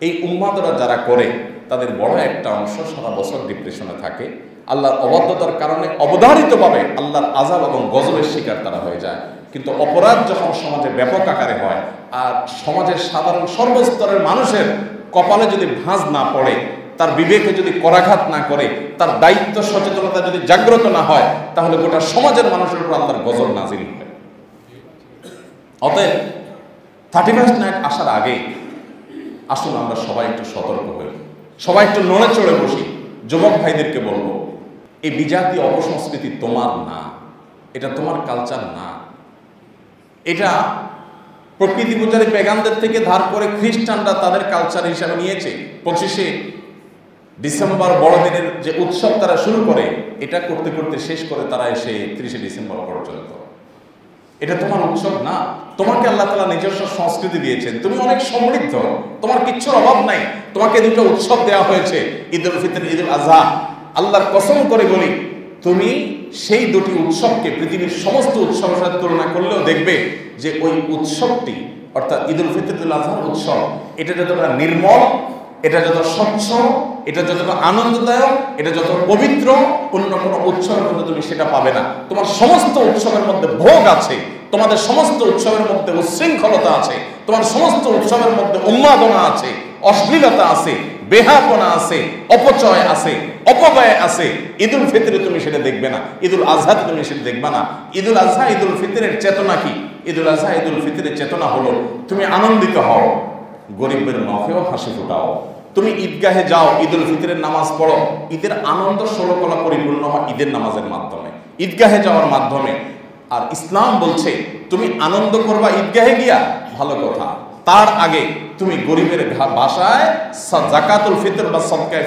এই উন্মাদনা যারা করে, তাদের বড় একটা অংশ সারা বছর ডিপ্রেশনে থাকে, আল্লাহর অবাধ্যতার কারণে অবধারিতভাবে আল্লাহর আযাব এবং গজবের শিকার তারা হয়ে যায়। কিন্তু অপরাধ যখন সমাজে ব্যাপক আকারে হয়, আর সমাজের সাধারণ সর্বস্তরের মানুষের কপালে যদি ভাঁজ না পড়ে, তার বিবেকে যদি করাঘাত না করে, তার দায়িত্ব সচেতনতা যদি জাগ্রত না হয়, তাহলে গোটা সমাজের মানুষের উপর আল্লাহর গজব নাজিল হয়। অতএব 31st নাইট আসার আগে আসুন আমরা সবাই একটু সতর্ক হই, সবাই একটু নড়ে চড়ে বসি। যুবক ভাইদেরকে বলবো, এই বিজাতীয় অপসংস্কৃতি তোমার না, এটা তোমার কালচার না। এটা প্রকৃতি পূজারী পেগানদের থেকে ধার করে খ্রিস্টানরা তাদের কালচার হিসাবে নিয়েছে। 25শে ডিসেম্বর বড়দিনের যে উৎসব তারা শুরু করে, এটা করতে করতে শেষ করে তারা এসে 30শে ডিসেম্বর পর্যন্ত। এটা তোমার উৎসব না। তোমাকে আল্লাহ তাআলা নিজস্ব সংস্কৃতি দিয়েছেন, তুমি অনেক সমৃদ্ধ, তোমার কিচ্ছুর অভাব নাই। তোমাকে দুটো উৎসব দেওয়া হয়েছে, ঈদুল ফিতর, ঈদুল আজহা। আল্লাহর কসম করে বলি, তুমি সেই দুটি উৎসবকে পৃথিবীর সমস্ত উৎসবের সাথে তুলনা করলেও দেখবে যে ওই উৎসবটি, অর্থাৎ ঈদুল ফিতর, ঈদুল আজহার উৎসব, এটা যতটা নির্মল, এটা যত স্বচ্ছ, এটা যতটা আনন্দদায়ক, এটা যত পবিত্র, অন্য কোনো উৎসবের মধ্যে তুমি সেটা পাবে না। তোমার সমস্ত উৎসবের মধ্যে ভোগ আছে, তোমাদের সমস্ত উৎসবের মধ্যে উচ্ছৃঙ্খলতা আছে, তোমার সমস্ত উৎসবের মধ্যে উন্মাদনা আছে, অশ্লীলতা আছে, বেহাপনা আছে, অপচয় আছে, অপব্যয় আছে। ঈদুল ফিতরে তুমি সেটা দেখবে না, ঈদুল আজহাতে তুমি সেটা দেখবে না। ঈদুল আজহা ঈদুল ফিতরের চেতনা কি? ঈদুল আজহা ঈদুল ফিতরের চেতনা হলো তুমি আনন্দিত হও, গরিবের মুখেও হাসি ফোটাও। তুমি ঈদগাহে যাও, ঈদুল ফিতরের নামাজ পড়ো, ঈদের আনন্দ ষোলকলা পরিপূর্ণ হয় ঈদের নামাজের মাধ্যমে, ঈদগাহে যাওয়ার মাধ্যমে। আর ইসলাম বলছে তুমি আনন্দ করবা ঈদগাহে গিয়া, ভালো কথা, তার আগে তুমি গরিবের বাসায় জাকাতুল ফিতর বা সদকায়ে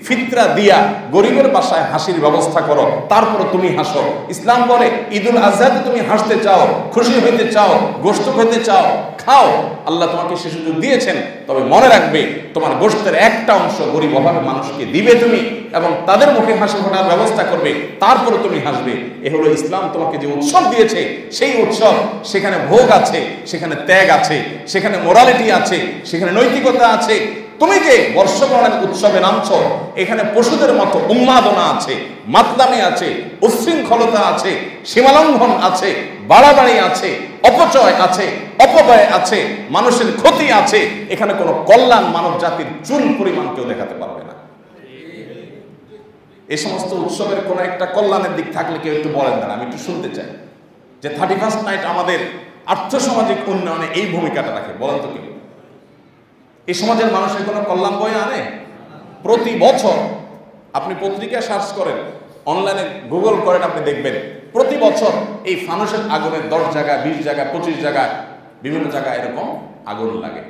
ফিতরা দিয়া গরিবের বাসায় হাসির ব্যবস্থা করো, তারপর তুমি হাসো। ইসলাম বলে ঈদুল আজহাতে তুমি হাসতে চাও, খুশি হইতে চাও, গোশত খেতে চাও, খাও, আল্লাহ তোমাকে সে সুযোগ দিয়েছেন। তবে মনে রাখবে তোমার গোশতের একটা অংশ গরিব অভাবে মানুষকে দিবে তুমি, এবং তাদের মুখে হাসি ফোটার ব্যবস্থা করবে, তারপর তুমি হাসবে। এ হলো ইসলাম তোমাকে যে উৎসব দিয়েছে, সেই উৎসব। সেখানে ভোগ আছে, সেখানে ত্যাগ আছে, সেখানে মোরালিটি আছে, সেখানে নৈতিকতা আছে। তুমি যে বর্ষবরণের উৎসবে নামছো, এখানে পশুদের মতো উন্মাদনা আছে, মাতলামি আছে, উচ্ছৃঙ্খলতা আছে, সীমালঙ্ঘন আছে, বাড়াবাড়ি আছে, অপচয় আছে, অপব্যয় আছে, মানুষের ক্ষতি আছে। এখানে কোনো কল্যাণ মানব জাতির চুল পরিমাণ কেউ দেখাতে পারবে না। এই সমস্ত উৎসবের কোনো একটা কল্যাণের দিক থাকলে কেউ একটু বলেন না, আমি একটু শুনতে চাই যে 31st নাইট আমাদের আর্থসামাজিক উন্নয়নে এই ভূমিকাটা রাখে। বলেন তো কেউ? এই সমাজের মানুষের কোনো কল্যাণ বয়ে আনে? প্রতি বছর আপনি পত্রিকায় সার্চ করেন, অনলাইনে গুগল করেন, আপনি দেখবেন প্রতি বছর এই ফানুসের আগুনের 10 জায়গায়, 20 জায়গায়, 25 জায়গায়, বিভিন্ন জায়গায় এরকম আগুন লাগে।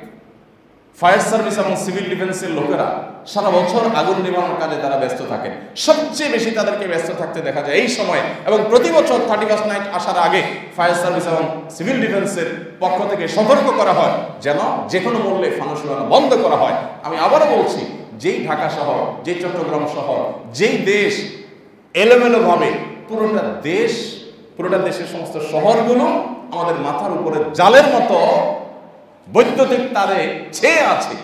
ফায়ার সার্ভিস এবং সিভিল ডিফেন্সের লোকেরা সারা বছর আগুন নিবারণের কাজে তারা ব্যস্ত থাকেন। সবচেয়ে বেশি তাদেরকে ব্যস্ত থাকতে দেখা যায় এই সময়ে। এবং প্রতি বছর 31st নাইট আসার আগে ফায়ার সার্ভিস এবং সিভিল ডিফেন্সের পক্ষ থেকে সতর্ক করা হয় যেন যে কোনো মূল্যে ফানুস উড়ানো বন্ধ করা হয়। আমি আবারও বলছি, যেই ঢাকা শহর, যেই চট্টগ্রাম শহর, যেই দেশ এলোমেলোভাবে পুরোটা দেশের সমস্ত শহরগুলো আমাদের মাথার উপরে জালের মতো বৈদ্যুতিক তারে ছেয়ে আছে,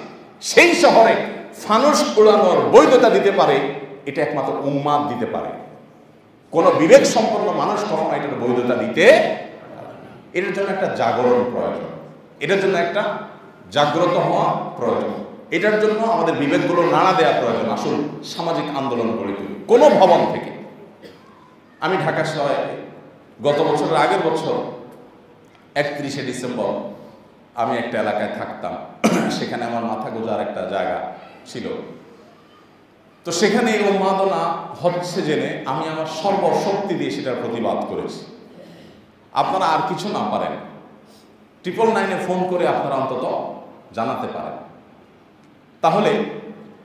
সেই শহরে ফানুস উড়ানোর বৈধতা দিতে পারে, এটা একমাত্র উম্মাদ দিতে পারে। কোন বিবেক সম্পন্ন মানুষ কখনো এটার বৈধতা দিতে, এটার জন্য একটা জাগরণ প্রয়োজন, এটার জন্য একটা জাগ্রত হওয়া প্রয়োজন, এটার জন্য আমাদের বিবেকগুলো নাড়া দেওয়া প্রয়োজন। আসল সামাজিক আন্দোলন গড়ে তুলি কোনো ভবন থেকে। আমি ঢাকা শহরে গত বছরের আগের বছর 31শে ডিসেম্বর আমি একটা এলাকায় থাকতাম, সেখানে আমার মাথা গোজার একটা জায়গা ছিল। তো সেখানে এই উন্মাদনা হচ্ছে জেনে আমি আমার সর্বশক্তি দিয়ে সেটার প্রতিবাদ করেছি। আপনারা আর কিছু না পারেন, 999-এ ফোন করে আপনারা অন্তত জানাতে পারেন, তাহলে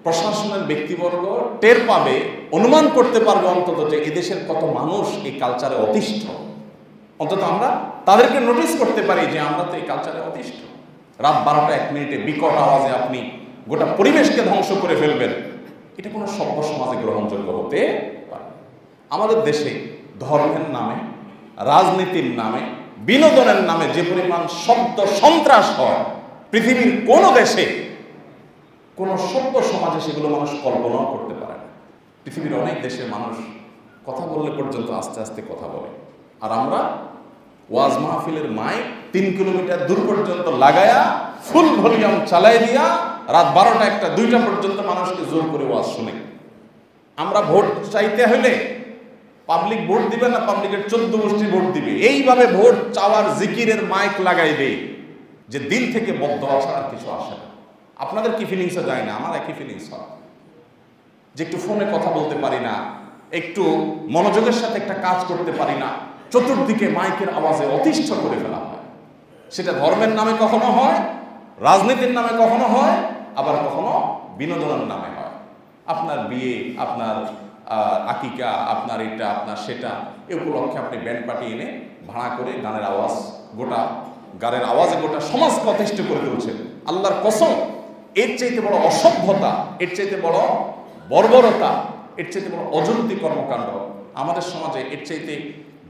প্রশাসনের ব্যক্তিবর্গ টের পাবে, অনুমান করতে পারবে অন্তত যে এদেশের কত মানুষ এই কালচারে অতিষ্ঠ। অন্তত আমরা তাদেরকে নোটিস করতে পারি যে আমরা তো এই কালচারে অতিষ্ঠ। রাত 12টা 1 মিনিটে বিকট আওয়াজে আপনি গোটা পরিবেশকে ধ্বংস করে ফেলবেন, এটা কোনো সভ্য সমাজে গ্রহণযোগ্য হতে পারে। আমাদের দেশে ধর্মের নামে, রাজনীতির নামে, বিনোদনের নামে যে পরিমাণ শব্দ সন্ত্রাস হয়, পৃথিবীর কোনো দেশে, কোনো সভ্য সমাজে সেগুলো মানুষ কল্পনাও করতে পারে না। পৃথিবীর অনেক দেশের মানুষ কথা বললে পর্যন্ত আস্তে আস্তে কথা বলে, আর আমরা ওয়াজ মাহফিলের মাইক 3 কিলোমিটার দূর পর্যন্ত লাগায়া ফুল ভলিউম চালাই দিয়া রাত 12টা 1টা 2টা পর্যন্ত মানুষকে জোর করে ওয়াজ শুনে। আমরা ভোট চাইতে হলে পাবলিক ভোট দিবে না, পাবলিকের 14 গোষ্ঠী ভোট দিবে, এইভাবে ভোট চাওয়ার জিকিরের মাইক লাগাই দেয় যে দিল থেকে বদ্ধ ছাড়া আর কিছু আসে না। আপনাদের কি ফিলিংসে যায় না? আমার একই ফিলিংস হয় যে একটু ফোনে কথা বলতে পারি না, একটু মনোযোগের সাথে একটা কাজ করতে পারি না, চতুর্দিকে মাইকের আওয়াজে অতিষ্ঠ করে ফেলা হয়। সেটা ধর্মের নামে কখনো হয়, রাজনীতির নামে কখনো হয়, আবার কখনো বিনোদনের নামে হয়। আপনার বিয়ে, আপনার আকিকা, আপনার এটা, আপনার সেটা, এ উপলক্ষে আপনি ব্যান্ড পার্টি এনে ভাড়া করে গানের আওয়াজ, গোটা গানের আওয়াজে গোটা সমাজকে অতিষ্ঠ করে তুলছেন। আল্লাহর কসম, এর চাইতে বড় অসভ্যতা, এর চাইতে বড় বর্বরতা, এর চাইতে বড় অযৌক্তিক কর্মকাণ্ড আমাদের সমাজে, এর চাইতে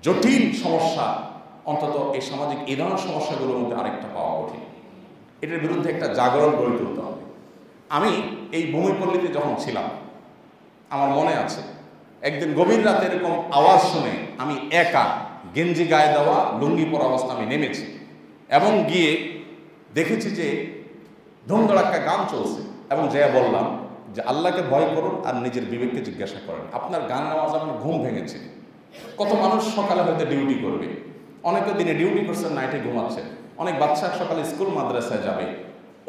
জটিল সমস্যা অন্তত এই সামাজিক এই ধরনের সমস্যাগুলোর মধ্যে আরেকটা পাওয়া কঠিন। এটার বিরুদ্ধে একটা জাগরণ গড়ে তুলতে হবে। আমি এই ভূমিপল্লীতে যখন ছিলাম, আমার মনে আছে একদিন গভীর রাতে এরকম আওয়াজ শুনে আমি একা গেঞ্জি গায়ে দেওয়া লুঙ্গি পরা অবস্থা আমি নেমেছি এবং গিয়ে দেখেছি যে ধুমধড়াক্কা গান চলছে, এবং যেয়ে বললাম যে আল্লাহকে ভয় করুন আর নিজের বিবেককে জিজ্ঞাসা করেন। আপনার গানের আওয়াজ আমার ঘুম ভেঙেছে। কত মানুষ সকালে হয়তো ডিউটি করবে, অনেকে দিনে ডিউটি করছেন, নাইটে ঘুমাচ্ছে, অনেক বাচ্চা সকালে স্কুল মাদ্রাসায় যাবে,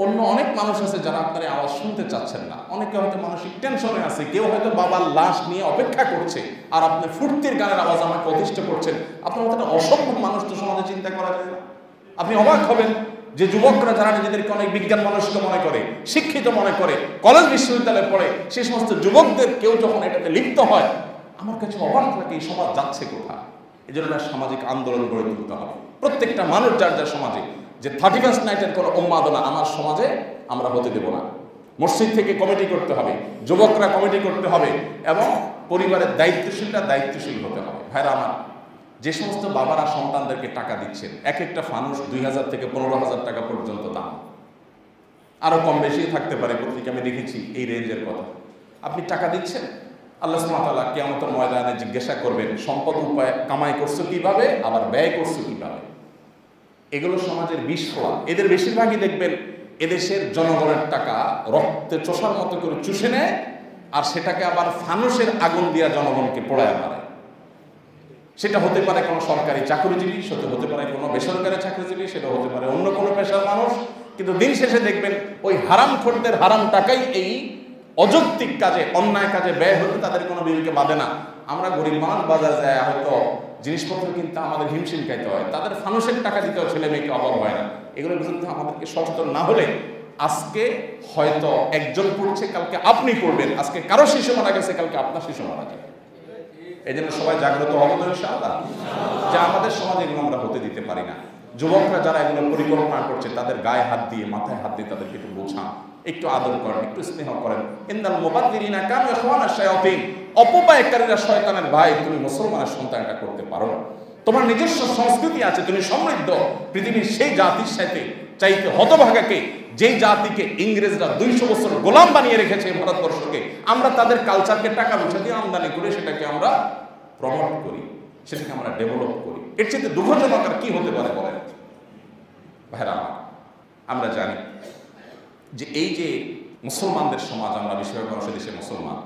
অন্য অনেক মানুষ আছে যারা আপনার এই আওয়াজ শুনতে চাচ্ছেন না। অনেকে হয়তো মানসিক টেনশনে আছে, কেউ হয়তো বাবার লাশ নিয়ে অপেক্ষা করছে, আর আপনি ফুর্তির গানের আওয়াজ আমাকে অতিষ্ঠ করছেন। আপনার মতো একটা অসভ্য মানুষ তো সমাজে চিন্তা করা যায় না। আপনি অবাক হবেন যে যুবকরা যারা নিজেদেরকে অনেক বিজ্ঞান মনস্ক মনে করে, শিক্ষিত মনে করে, কলেজ বিশ্ববিদ্যালয়ে পড়ে, সেই সমস্ত যুবকদের কেউ যখন এটাতে লিপ্ত হয়, আমার কাছে অবাক লাগে এই সমাজ যাচ্ছে কোথায়। এই জন্য সামাজিক আন্দোলন গড়ে তুলতে হবে। প্রত্যেকটা মানুষ যার যার সমাজে, যে 31st নাইটের কোনো উন্মাদনা আমার সমাজে আমরা হতে দেব না। মসজিদ থেকে কমিটি করতে হবে, যুবকরা কমিটি করতে হবে, এবং পরিবারের দায়িত্বশীলরা দায়িত্বশীল হতে হবে। ভাইরা আমার, যে সমস্ত বাবারা সন্তানদেরকে টাকা দিচ্ছেন, এক একটা ফানুস 2000 থেকে 15,000 টাকা পর্যন্ত দাম, আরো কম বেশি থাকতে পারে, পত্রিকা আমি দেখেছি এই রেঞ্জের কথা। আপনি টাকা দিচ্ছেন, আল্লাহ সুবহানাহু ওয়া তাআলা কিয়ামতের ময়দানে জিজ্ঞাসা করবেন সম্পদ উপায় কামাই করছো কিভাবে, আবার ব্যয় করছো কিভাবে। এগুলো সমাজের বিস্ফোরণ। এদের বেশিরভাগই দেখবেন এদেশের জনগণের টাকা রক্তে চোষার মতো করে চুষে নেয়, আর সেটাকে আবার ফানুসের আগুন দিয়া জনগণকে পোড়ায় মারে। সেটা হতে পারে কোনো সরকারি চাকরিজীবী, সেটা হতে পারে কোনো বেসরকারি চাকরিজীবী, সেটা হতে পারে অন্য কোনো পেশার মানুষ। কিন্তু দিন শেষে দেখবেন ওই হারামখোরদের হারাম টাকাই এই অযৌক্তিক কাজে, অন্যায় কাজে ব্যয় হতে তাদের কোনো বিবেকে বাঁধে না। আমরা গরিব মানুষ বাজার যায় হয়তো জিনিসপত্র কিনতে আমাদের হিমশিম খাইতে হয়, তাদের ফানুসের টাকা দিতেও ছেলে মেয়েকে অভাব হয় না। এগুলোর বিরুদ্ধে আমাদেরকে সচেতন না হলে আজকে হয়তো একজন পড়ছে, কালকে আপনি পড়বেন। আজকে কারো শিশু মারা গেছে, কালকে আপনার শিশু মারা যাবে। এই জন্য সবাই জাগ্রত হবো তো ইনশাআল্লাহ, যে আমাদের সমাজে এগুলো আমরা হতে দিতে পারি না। যুবকরা যারা এগুলো পরিকল্পনা করছে, তাদের গায়ে হাত দিয়ে, মাথায় হাত দিয়ে তাদেরকে একটু বোঝান, একটু আদর করেন, একটু স্নেহ করেন। ইন্নাল মুবাদদিরিনা কানু ইখওয়ানাশ শায়াতিন, অপব্যয়কারীরা শয়তানের ভাই। তুমি মুসলমানের সন্তান এটা করতে পারো না। তোমার নিজস্ব সংস্কৃতি আছে, তুমি সমৃদ্ধ। পৃথিবীর সেই জাতির সাথে চাইতে হতভাগাকে, যেই জাতিকে ইংরেজরা 200 বছর গোলাম বানিয়ে রেখেছে ভারতবর্ষকে, আমরা তাদের কালচারকে টাকা পয়সা দিয়ে আমদানি করে সেটাকে আমরা প্রমোট করি, সেটাকে আমরা ডেভেলপ করি। এর চেয়ে দুঃখজনক আর কি হতে পারে বলেন ভাইরা আমার? আমরা জানি যে এই যে মুসলমানদের সমাজ, আমরা বেশিরভাগ মানুষের দেশে মুসলমান,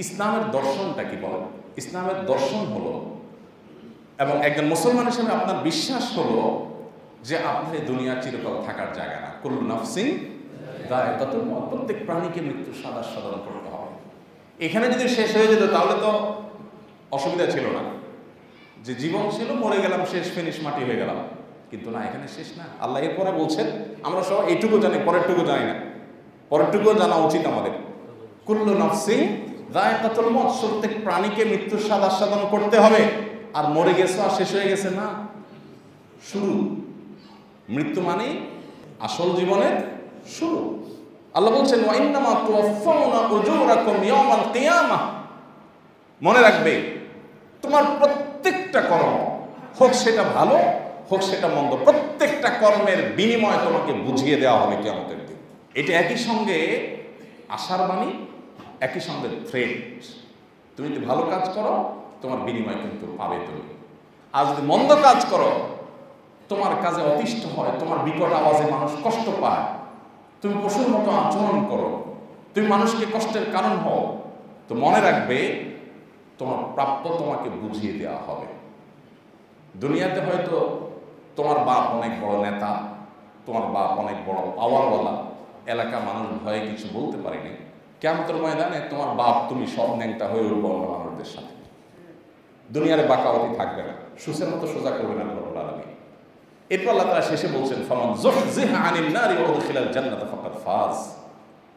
ইসলামের দর্শনটা কি বলেন? ইসলামের দর্শন হলো, এবং একজন মুসলমান হিসেবে আপনার বিশ্বাস হলো যে আপনার এই দুনিয়া চিরকাল থাকার জায়গা না। কুল্লু নাফসিন যায়কাতুল মউত, প্রত্যেক প্রাণীকে মৃত্যু সাধন করতে হবে। এখানে যদি শেষ হয়ে যেত তাহলে তো অসুবিধা ছিল না, যে জীবন ছিল, মরে গেলাম, শেষ, ফিনিশ, মাটি হয়ে গেলাম। কিন্তু না, এখানে শেষ না। আল্লাহ এরপরে বলছেন, আমরা সব এইটুকু জানি, পরেরটুকু জানি না। পরেরটুকুও জানা উচিত আমাদের। কুল্লু নাফসিন যায়কাতুল মউত, প্রত্যেক প্রাণীকে মৃত্যুর স্বাদ আস্বাদন করতে হবে। আর মরে গেছে আর শেষ হয়ে গেছে না, শুরু। মৃত্যু মানে আসল জীবনের শুরু। আল্লাহ বলছেন ওয়া ইন্নামা তুওয়াফাউনা উজুরাকুম ইয়াওমাল কিয়ামাহ, মনে রাখবে তোমার প্রত্যেকটা কর্ম, হোক সেটা ভালো হোক সেটা মন্দ, প্রত্যেকটা কর্মের বিনিময় তোমাকে বুঝিয়ে দেওয়া হবে কিয়ামতের দিন। এটা একই সঙ্গে আশার বাণী, একই সঙ্গে থ্রেট। তুমি যদি ভালো কাজ করো তোমার বিনিময় কিন্তু পাবে তুমি, আর যদি মন্দ কাজ করো, তোমার কাজে অতিষ্ঠ হয়, তোমার বিকট আওয়াজে মানুষ কষ্ট পায়, তুমি পশুর মতো আচরণ করো, তুমি মানুষকে কষ্টের কারণ হও, তো মনে রাখবে তোমার প্রাপ্য তোমাকে বুঝিয়ে দেওয়া হবে। দুনিয়াতে হয়তো তোমার বাপ অনেক বড় নেতা, তোমার বাপ অনেক বড় পাওয়ারওয়ালা, এলাকা মানুষ ভয়ে কিছু বলতে পারেনি। কিয়ামতের ময়দানে তোমার বাপ তুমি সব ন্যাংটা হয়ে উঠবো অন্য মানুষদের সাথে। দুনিয়ার বাকাওয়াতি থাকবে না, সুসের মতো সোজা করবে না রব্বুল আলামিন। এরপর আল্লাহ তাআলা শেষে বলছেন ফামান যুহযিহা আনিন নারি ওয়া উদখিলাল জান্নাতা ফাকাদ ফাজ।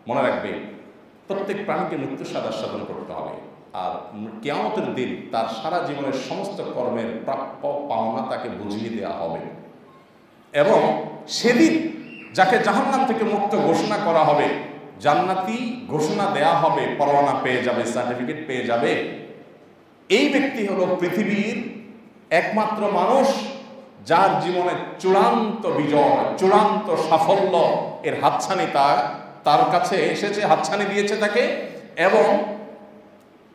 মনে রাখবে প্রত্যেক প্রাণীকে মৃত্যুর স্বাদ আস্বাদন করতে হবে, আর কিয়ামতের দিন তার সারা জীবনের সমস্ত কর্মের প্রাপ্য পাওনা তাকে বুঝিয়ে দেওয়া হবে। এবং সেদিন যাকে জাহান্নাম থেকে মুক্ত ঘোষণা করা হবে, জান্নাতি ঘোষণা দেয়া হবে, পরোয়ানা পেয়ে যাবে, সার্টিফিকেট পেয়ে যাবে। এই ব্যক্তি হলো পৃথিবীর একমাত্র মানুষ যার জীবনে চূড়ান্ত বিজয়, চূড়ান্ত সাফল্য এর হাতছানি তার তার কাছে এসেছে, হাতছানি দিয়েছে তাকে, এবং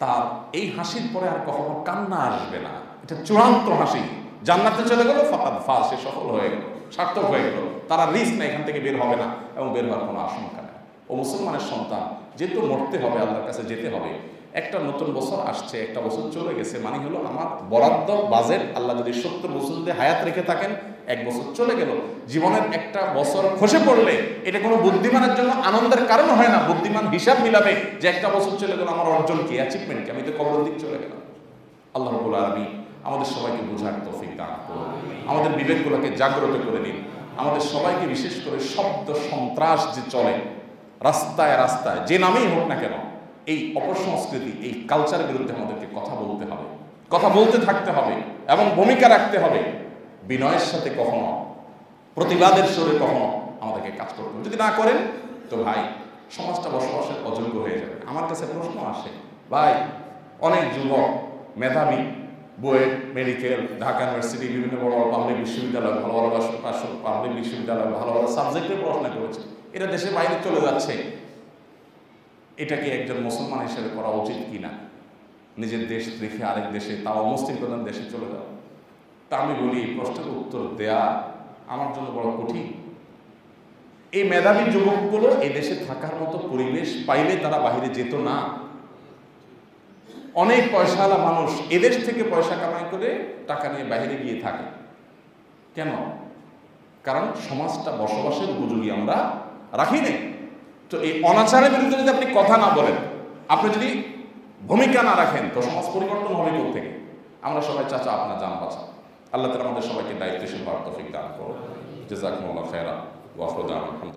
তার এই হাসির পরে আর কখনো কান্না আসবে না। এটা চূড়ান্ত হাসি। জান্নাতে চলে গেল, ফাকাদ ফাজ, সে সফল হয়ে গেল, সার্থক হয়ে গেল। তারা রিস্ক না, এখান থেকে বের হবে না এবং বের হওয়ার কোনো আশঙ্কা নেই। ও মুসলমানের সন্তান, যেহেতু মরতে হবে, আল্লাহর কাছে যেতে হবে, একটা নতুন বছর আসছে, একটা বছর চলে গেছে, মানে হলো আমার বরাদ্দ বাজেট, আল্লাহ যদি 70 বছর দিয়ে হায়াত রেখে থাকেন, এক বছর চলে গেল। জীবনের একটা বছর খসে পড়লে এটা কোনো বুদ্ধিমানের জন্য আনন্দের কারণ হয় না। বুদ্ধিমান হিসাব মিলাবে যে একটা বছর চলে গেল, আমার অর্জন কি, অ্যাচিভমেন্ট কি, আমি তো কবরের দিক চলে গেলাম। আল্লাহ রাব্বুল আলামিন আমাদের সবাইকে বোঝার তৌফিক দান করুন, আমাদের বিবেকগুলোকে জাগ্রত করে দিন, আমাদের সবাইকে, বিশেষ করে শব্দ সন্ত্রাস যে চলে রাস্তায় রাস্তায়, যে নামেই হোক না কেন, এই অপসংস্কৃতি, এই কালচারের বিরুদ্ধে আমাদেরকে কথা বলতে হবে, কথা বলতে থাকতে হবে এবং ভূমিকা রাখতে হবে। বিনয়ের সাথে কখনো, প্রতিবাদের সুরে কখনো আমাদেরকে কাজ করতে হবে। যদি না করেন তো ভাই, সমাজটা বসবাসের অযোগ্য হয়ে যাবে। আমার কাছে প্রশ্ন আসে, ভাই অনেক যুবক মেধাবী, বুয়েট, মেডিকেল, ঢাকা ইউনিভার্সিটি, বিভিন্ন বড় বড় পাবলিক বিশ্ববিদ্যালয়, ভালো ভালো পাবলিক বিশ্ববিদ্যালয়, ভালো ভালো সাবজেক্টে পড়াশোনা করেছে, এরা দেশের বাইরে চলে যাচ্ছে। এটা কি একজন মুসলমান হিসেবে করা উচিত কিনা? নিজের দেশ রেখে আরেক দেশে, তাও মুসলিম প্রধান দেশে চলে যাওয়া। তা আমি বলি, এই প্রশ্নের উত্তর দেয়া আমার জন্য বড় কঠিন। এই মেধাবী যুবকগুলো এই দেশে থাকার মতো পরিবেশ পাইলে তারা বাইরে যেত না। অনেক পয়সাওয়ালা মানুষ এদেশ থেকে পয়সা কামাই করে টাকা নিয়ে বাইরে গিয়ে থাকে। কেন? কারণ সমাজটা বসবাসের উপযোগী আমরা রাখি নাই। তো এই অনাচারের বিরুদ্ধে যদি আপনি কথা না বলেন, আপনি যদি ভূমিকা না রাখেন, তো সমাজ পরিবর্তন হবে কোথা থেকে? আমরা সবাই চাচা আপনার জান বাঁচা। আল্লাহ তাআলা আমাদের সবাইকে দায়িত্বশীল হওয়ার তৌফিক দান করুন। জাযাকুমুল্লাহু খায়রান ওয়া আখরু দাওয়ানা।